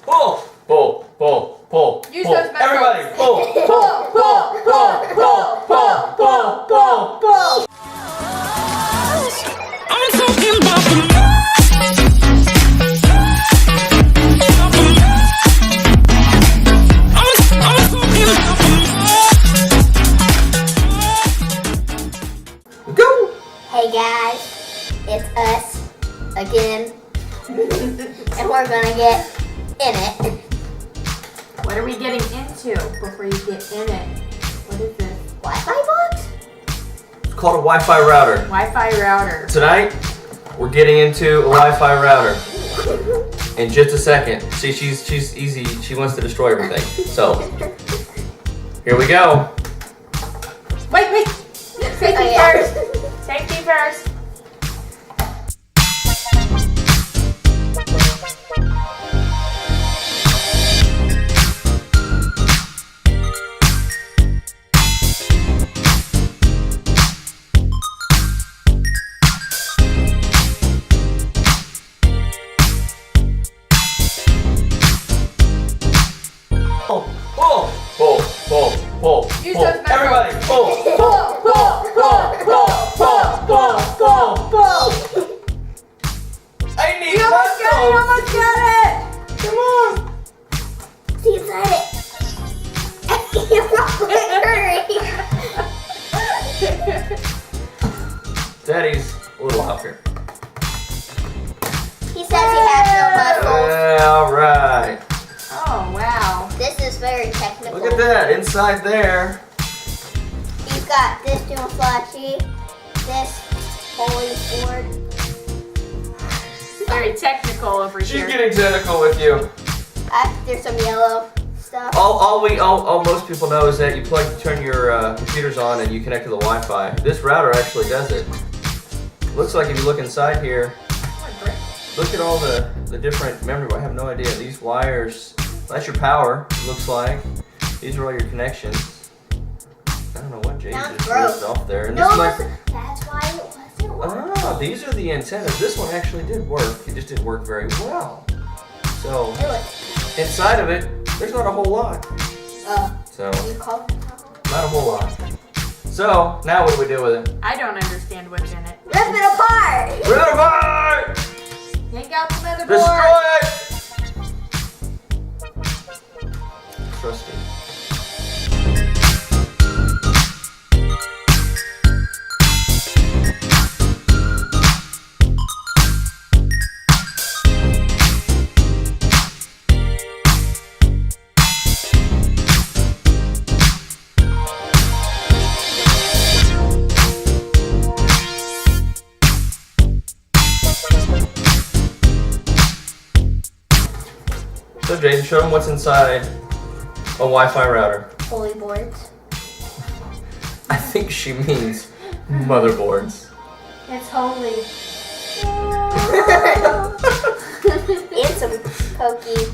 Pull, pull, pull, pull, Use pull. those muscles. Everybody, pull, pull, pull, pull, pull, pull, pull, pull, pull. I'm talking about the Go! Hey guys, it's us again, and we're gonna get in it. What are we getting into before you get in it? What is this? Wi-Fi box? It's called a Wi-Fi router. Wi-Fi router. Tonight, we're getting into a Wi-Fi router. In just a second. See, she's easy. She wants to destroy everything. So, here we go. Wait. Safety first. Safety first. Pull, pull, pull, pull, pull. Use Pull. those muscles. Everybody, pull, pull, pull, pull, pull, pull, pull, pull. I need You almost got it. You muscles. almost got it. Come on. See inside it. Hurry. Daddy's a little up here. He says he has no muscles. Yeah, all right. Oh wow. This is very technical. Look at that. Inside there. He's got this doing flashy, this holy board. Very technical over She's here. getting technical with you. There's some yellow stuff. All most people know is that you turn your computers on and you connect to the Wi-Fi. This router actually does it. Looks like if you look inside here, look at all the different memory. I have no idea. These wires, that's your power, it looks like. These are all your connections. I don't know what Jay Sounds just gross. ripped off there. And No, this might, that's why it wasn't working. oh, these are the antennas. This one actually did work. It just didn't work very well. So, It was. inside of it, there's not a whole lot. So, You called it? not a whole lot. So, now what do we do with it? I don't understand what's in it. Rip it apart! Rip it apart! Take out the motherboard. Destroy it! Trusty. So Jaden, show them what's inside a Wi-Fi router. Holy boards. I think she means motherboards. It's holy. And some pokey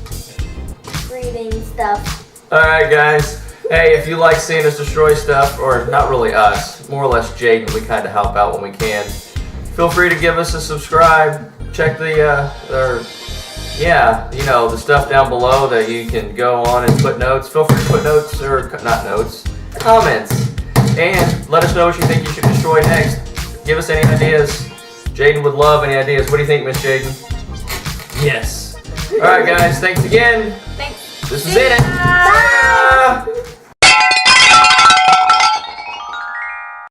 breathing stuff. Alright guys, hey, if you like seeing us destroy stuff, or not really us, more or less Jaden, we kind of help out when we can. Feel free to give us a subscribe. Check the the stuff down below that you can go on and put notes. Feel free to put notes, or not notes, comments. And let us know what you think you should destroy next. Give us any ideas. Jaden would love any ideas. What do you think, Miss Jaden? Yes. Alright guys, thanks again. Thanks. This is it. Bye.